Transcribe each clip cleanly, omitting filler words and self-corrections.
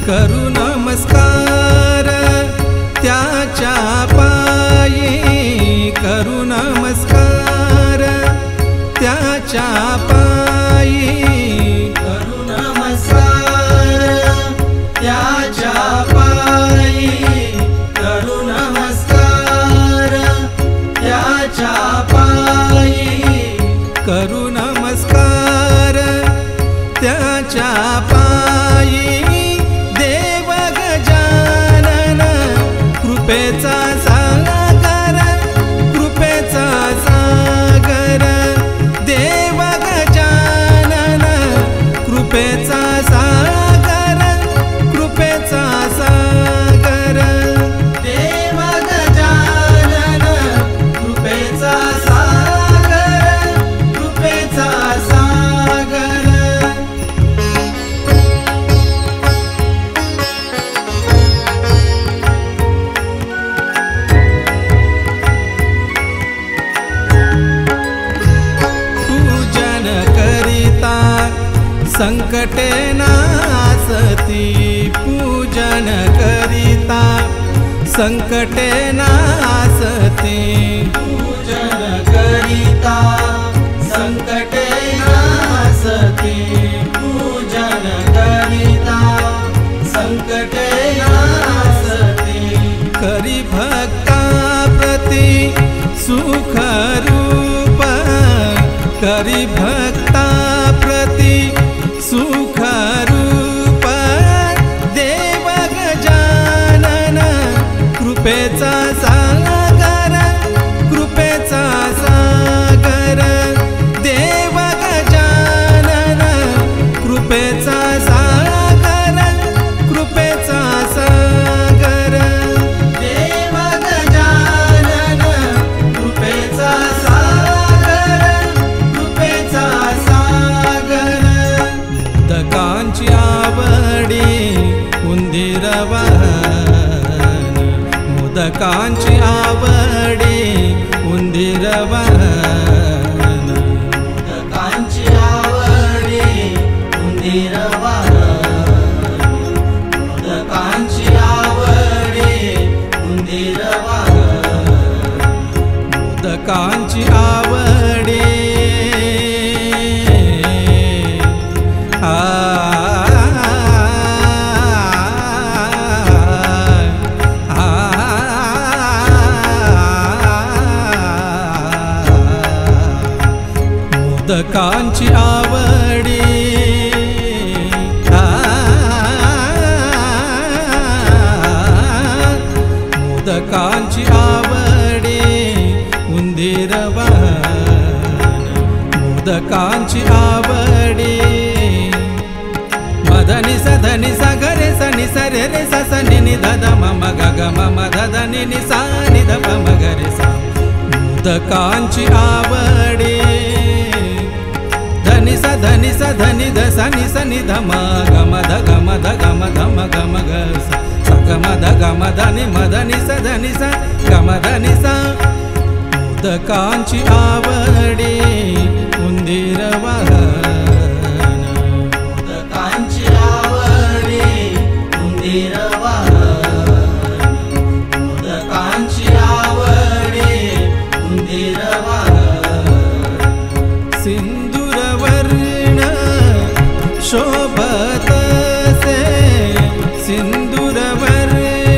करू नमस्कार त्याच्या पायी, करू नमस्कार त्याच्या पायी, करू नमस्कार त्याच्या पायी, करू नमस्कार त्याच्या पायी, करू नमस्कार त्याच्या पायी। देव गजानन कृपेचा सागर, कृपेचा सागर, देव गजानन कृपेचा सागर, कृपेचा सागर, देव गजानन कृपेचा सागर, कृपेचा सागर। पूजन करिता संकटे नासती, पूजन करिता संकटे नासती, पूजन करिता संकटे नासती, पूजन करिता संकटे नासती, करी भक्ता प्रति सुख रूप, करी भक्ता प्रति सुख रूप, देव गजानन कृपेचा सागर, कृपेचा सागर, देव गजानन कृपेचा सागर, कृपेचा सागर, देव गजानन कृपेचा सागर, कृपेचा सागर। मोदकांची आवडी उंदीर वाहन, मोदकांची आवडी उंदीर वाहन, मोदकांची आवडी उंदीर वाहन, मोदकांची आवडी उंदीर वाहन, मोदकांची आवडी मोदकांची आवडी मोदकांची आवडी उंदीर वाहन, मोदकांची आवडी। मदनि सधनि सगरे सनि सरे रे स नि नि ध ध म म ग ग म म ध ध नि नि सा नि ध प म ग रे सा। मोदकांची आवडी धनि स धनि स धनि ध स नि स नि ध म ग म ध ग म ध ग म ध म ग म ग स स ग म ध ग म ध नि म ध नि स धनि स ग म ध नि सा। मोदकांची आवडी उंदीर वाहन, मोदकांची आवडी उंदीर वाहन, मोदकांची आवडी उंदीर वाहन। सिंदूर वर्ण शोभत से, सिंदूर वर्ण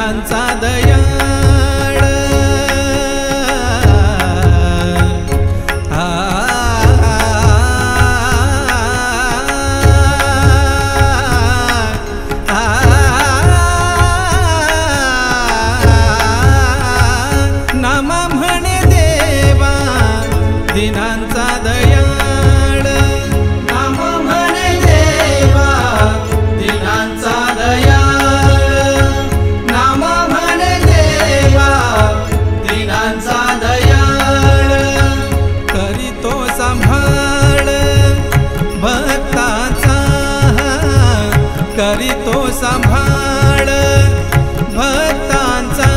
दिनांचा दयाळ नाम म्हणे देवा दिनांचा दयाळ नाम म्हणे देवा दिनांचा दयाळ नाम म्हणे देवा दिनांचा दयाळ करीतो सांभाळ भक्ताचा करीतो सांभाळ भक्तांचा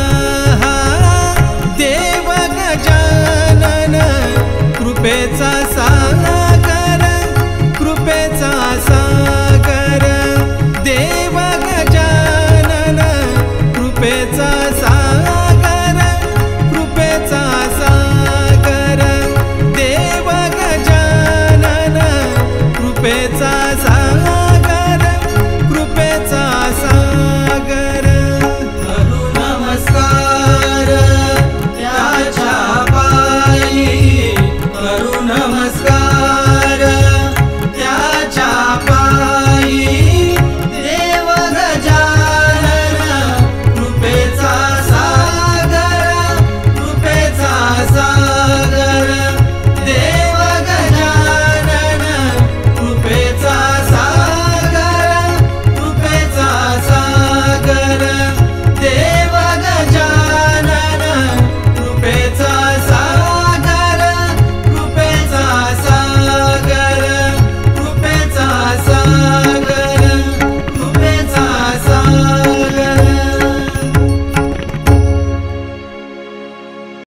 देव गजानन कृपेचा सागर कृपेचा सागर देव गजानन कृपेचा सागर